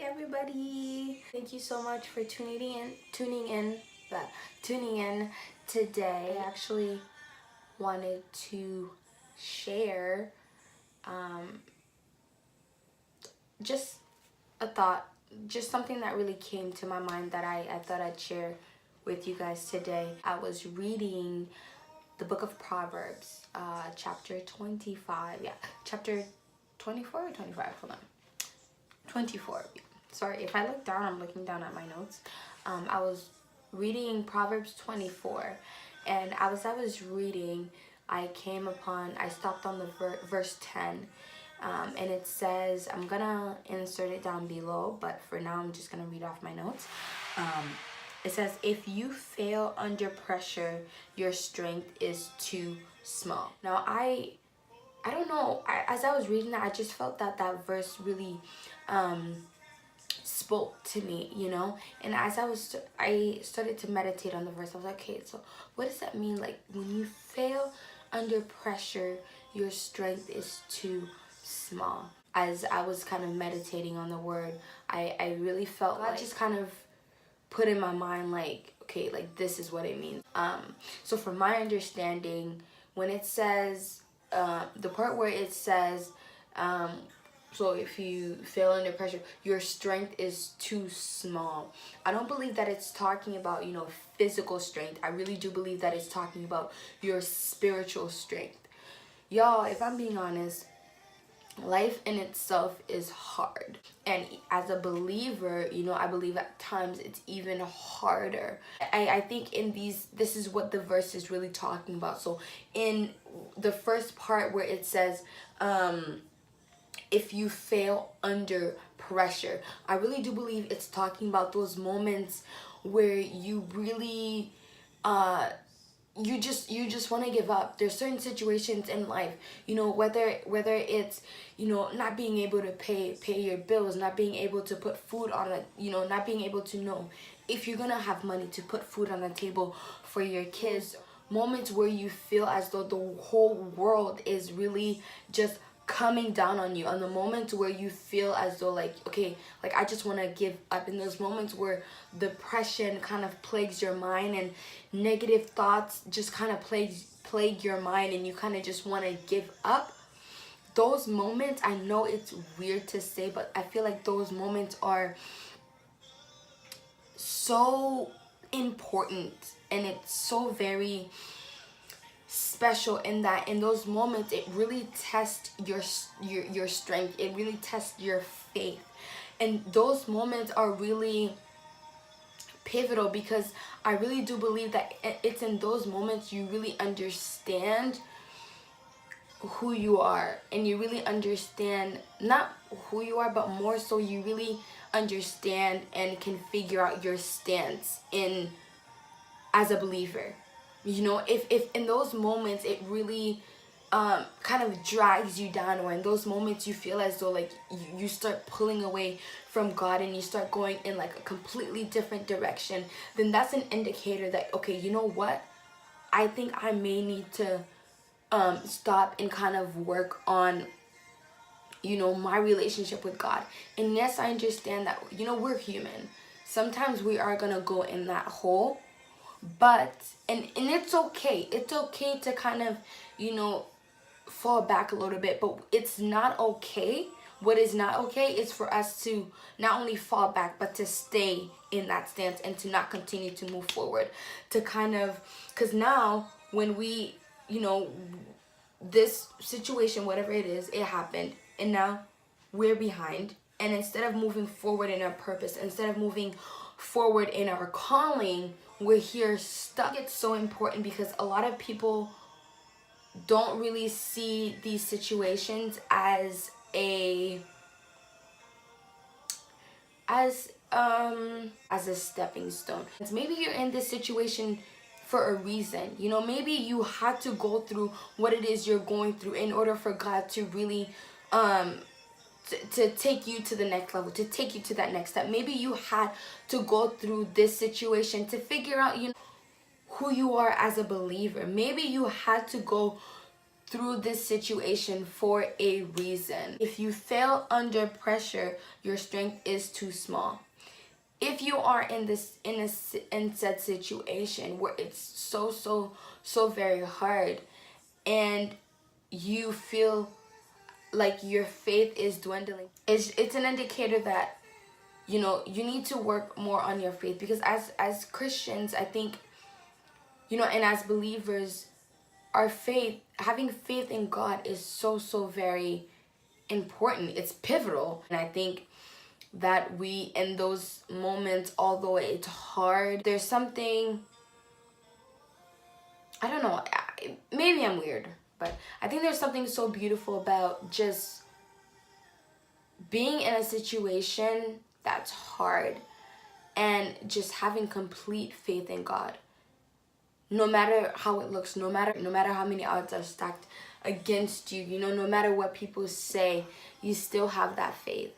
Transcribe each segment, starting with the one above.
everybody. Thank you so much for tuning in today. I actually wanted to share just a thought, just something that really came to my mind that I thought I'd share with you guys today. I was reading the book of Proverbs, chapter 25. Yeah, chapter 24 or 25? Hold on. 24. Sorry, if I look down, I'm looking down at my notes. I was reading Proverbs 24, and as I was reading, I stopped on the verse 10, and it says, I'm gonna insert it down below, but for now I'm just gonna read off my notes. It says, if you fail under pressure, your strength is too small. Now I don't know, as I was reading that, I just felt that verse really spoke to me, you know. And as I started to meditate on the verse, I was like, okay, so what does that mean? Like, when you fail under pressure, your strength is too small. As I was kind of meditating on the word, I really felt like just kind of put in my mind, like, okay, like, this is what it means. So from my understanding, when it says the part where it says so if you fail under pressure, your strength is too small, I don't believe that it's talking about, you know, physical strength. I really do believe that it's talking about your spiritual strength. Y'all, if I'm being honest, life in itself is hard, and as a believer, you know, I believe at times it's even harder. I think this is what the verse is really talking about. So in the first part where it says if you fail under pressure, I really do believe it's talking about those moments where you really you just want to give up. There's certain situations in life, you know, whether it's, you know, not being able to pay your bills, not being able to put food on a, you know, not being able to know if you're gonna have money to put food on the table for your kids. Moments where you feel as though the whole world is really just coming down on you, on the moments where you feel as though, like, okay, like, I just want to give up. In those moments where depression kind of plagues your mind and negative thoughts just kind of plague your mind, and you kind of just want to give up, those moments, I know it's weird to say, but I feel like those moments are so important, and it's so very special in that in those moments it really tests your strength, it really tests your faith, and those moments are really pivotal, because I really do believe that it's in those moments you really understand who you are, and you really understand not who you are, but more so you really understand and can figure out your stance in as a believer. You know, if in those moments it really kind of drags you down, or in those moments you feel as though, like, you start pulling away from God and you start going in like a completely different direction, then that's an indicator that, okay, you know what, I think I may need to stop and kind of work on, you know, my relationship with God. And yes, I understand that, you know, we're human. Sometimes we are gonna go in that hole, but and it's okay to kind of, you know, fall back a little bit, but it's not okay. What is not okay is for us to not only fall back, but to stay in that stance and to not continue to move forward, to kind of, because now when we, you know, this situation, whatever it is, it happened, and now we're behind, and instead of moving forward in our purpose, instead of moving forward in our calling, we're here stuck. It's so important because a lot of people don't really see these situations as a stepping stone. Maybe you're in this situation for a reason, you know, maybe you had to go through what it is you're going through in order for God to really to take you to the next level, to take you to that next step. Maybe you had to go through this situation to figure out, you know, who you are as a believer. Maybe you had to go through this situation for a reason. If you fail under pressure, your strength is too small. If you are in said situation where it's so very hard, and you feel like your faith is dwindling, it's an indicator that you need to work more on your faith. Because as Christians, I think, and as believers, our faith, having faith in God, is so very important. It's pivotal. And I think that we, in those moments, although it's hard, there's something, I don't know, maybe I'm weird, but I think there's something so beautiful about just being in a situation that's hard and just having complete faith in God. No matter how it looks, no matter how many odds are stacked against you, no matter what people say, you still have that faith.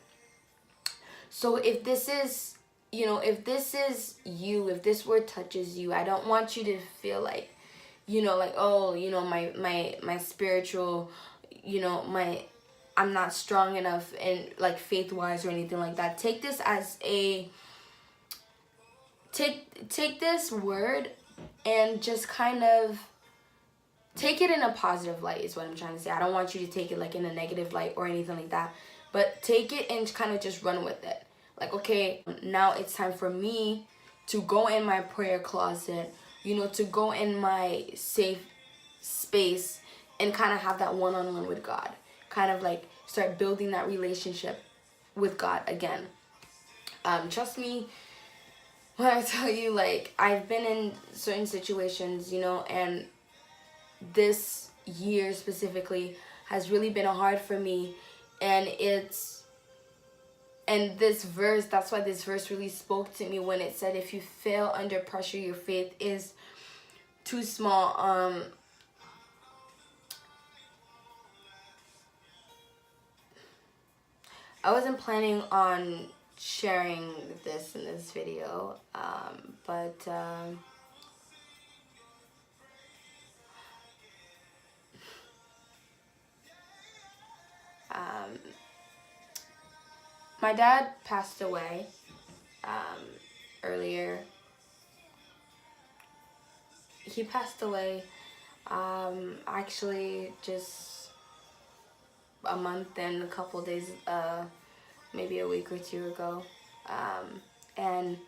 So if this is, if this is you, if this word touches you, I don't want you to feel like, like, oh, my spiritual, I'm not strong enough in like faith-wise or anything like that. Take this as take this word and just kind of take it in a positive light is what I'm trying to say. I don't want you to take it like in a negative light or anything like that. But take it and kind of just run with it. Like, okay, now it's time for me to go in my prayer closet, to go in my safe space and kind of have that one-on-one with God. Kind of like start building that relationship with God again. Trust me when I tell you, like, I've been in certain situations, and this year specifically has really been hard for me. And this verse, that's why this verse really spoke to me when it said, if you fail under pressure, your faith is too small. I wasn't planning on sharing this in this video, but my dad passed away earlier. He passed away actually just a month and a couple days, maybe a week or two ago. And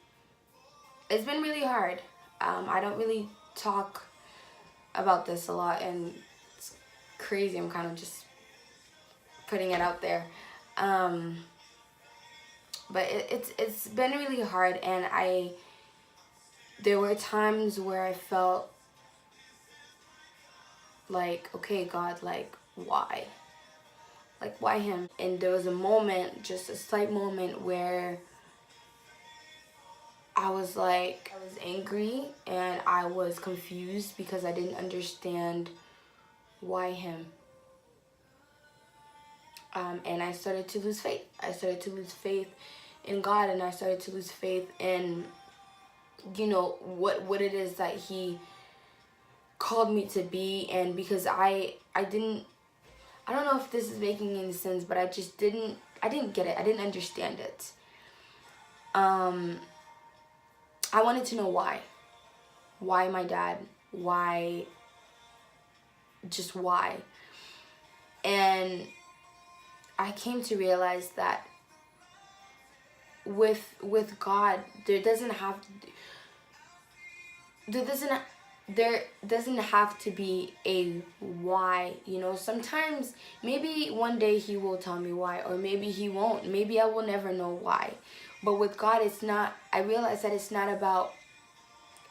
it's been really hard. I don't really talk about this a lot, and it's crazy. I'm kind of just putting it out there. But it's been really hard, and there were times where I felt like, okay, God, like, why? Like, why him? And there was a moment, just a slight moment, where I was angry and I was confused because I didn't understand why him. And I started to lose faith. I started to lose faith in God, and I started to lose faith in, what it is that he called me to be. And because I don't know if this is making any sense, but I didn't get it. I didn't understand it. I wanted to know why. Why my dad? Why? Just why? And I came to realize that with God, there doesn't have to be a why. Sometimes maybe one day he will tell me why, or maybe he won't. Maybe I will never know why. But with God, I realize that it's not about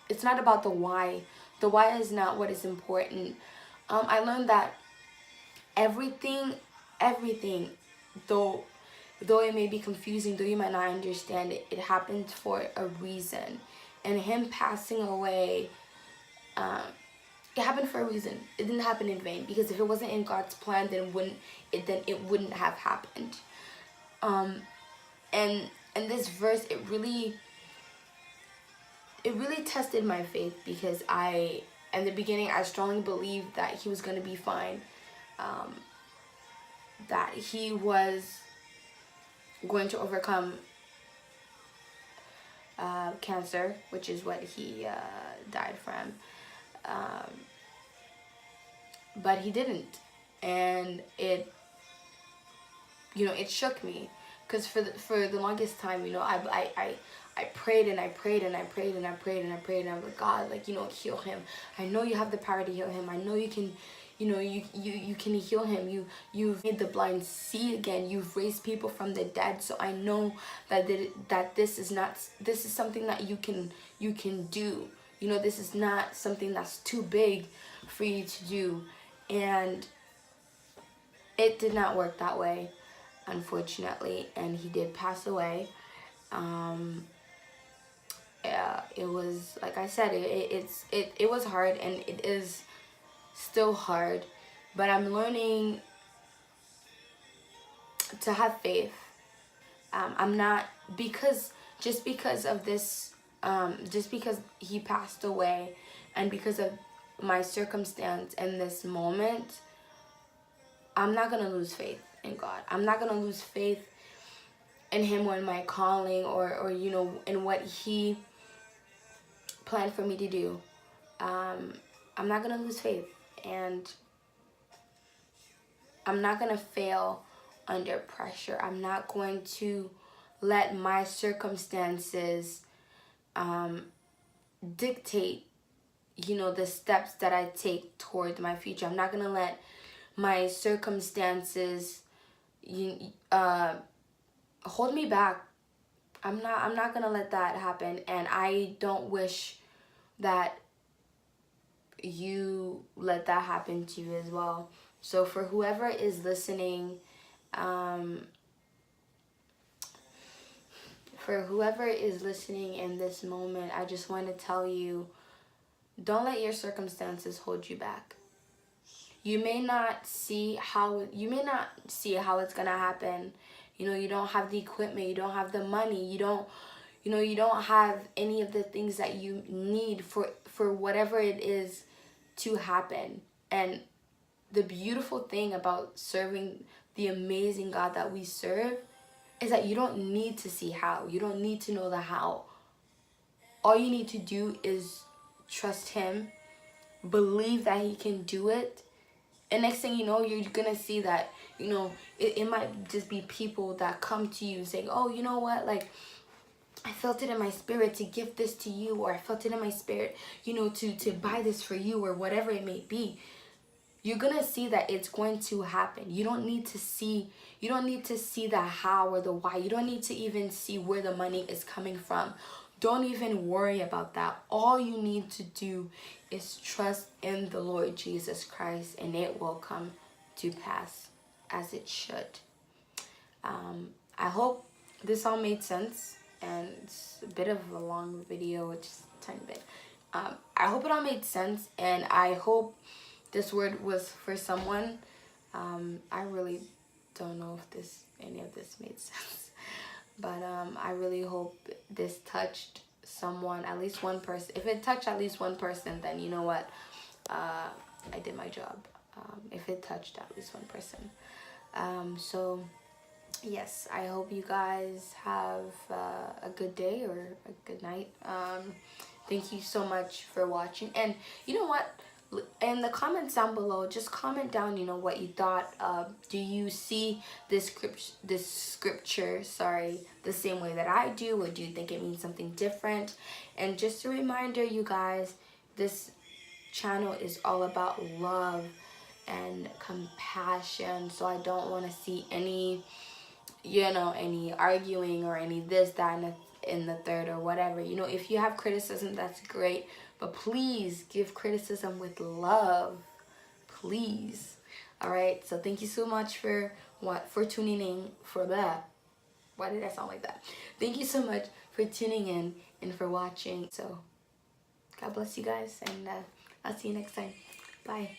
the why. The why is not what is important. I learned that everything, though it may be confusing, though you might not understand it, it happened for a reason. And him passing away, it happened for a reason. It didn't happen in vain, because if it wasn't in God's plan, then it wouldn't have happened. And this verse, it really tested my faith, because in the beginning, I strongly believed that he was going to be fine. that he was going to overcome cancer, which is what he died from. But he didn't, and it shook me, because for the longest time, I prayed and I prayed and I prayed and I prayed and I prayed, and I'm like, God, like, heal him. I know you have the power to heal him. I know you can, you can heal him. You've made the blind see again. You've raised people from the dead. So I know that this is something that you can do. This is not something that's too big for you to do. And it did not work that way, unfortunately, and he did pass away. It was, like I said, it was hard, and it is still hard, but I'm learning to have faith. I'm not, just because of this, just because he passed away, and because of my circumstance in this moment, I'm not gonna lose faith in God. I'm not gonna lose faith in him, or in my calling, or in what he planned for me to do. I'm not gonna lose faith, and I'm not gonna fail under pressure. I'm not going to let my circumstances dictate the steps that I take toward my future. I'm not gonna let my circumstances hold me back. I'm not gonna let that happen, and I don't wish that you let that happen to you as well. So for whoever is listening, in this moment, I just want to tell you, don't let your circumstances hold you back. You may not see how it's gonna happen. You don't have the equipment, you don't have the money, you don't have any of the things that you need for whatever it is to happen. And the beautiful thing about serving the amazing God that we serve is that you don't need to see how. You don't need to know the how. All you need to do is trust him, believe that he can do it, and next thing you know, you're gonna see that, it might just be people that come to you saying, oh, you know what, like, I felt it in my spirit to give this to you, or I felt it in my spirit, to buy this for you, or whatever it may be. You're gonna see that it's going to happen. You don't need to see the how or the why. You don't need to even see where the money is coming from. Don't even worry about that. All you need to do is trust in the Lord Jesus Christ, and it will come to pass as it should. I hope this all made sense, and it's a bit of a long video, just a tiny bit. I hope it all made sense, and I hope this word was for someone. I really don't know if any of this made sense, but I really hope this touched someone, at least one person. If it touched at least one person, then you know what, I did my job. If it touched at least one person. So yes, I hope you guys have a good day or a good night. Thank you so much for watching, and you know what, in the comments down below, just comment down, what you thought. Do you see this scripture, the same way that I do, or do you think it means something different? And just a reminder, you guys, this channel is all about love and compassion, so I don't want to see any arguing or any this, that, and in the third, or whatever. If you have criticism, that's great, but please give criticism with love, please. All right, so thank you so much for tuning in. Why did I sound like that? Thank you so much for tuning in and for watching. So God bless you guys, and I'll see you next time. Bye.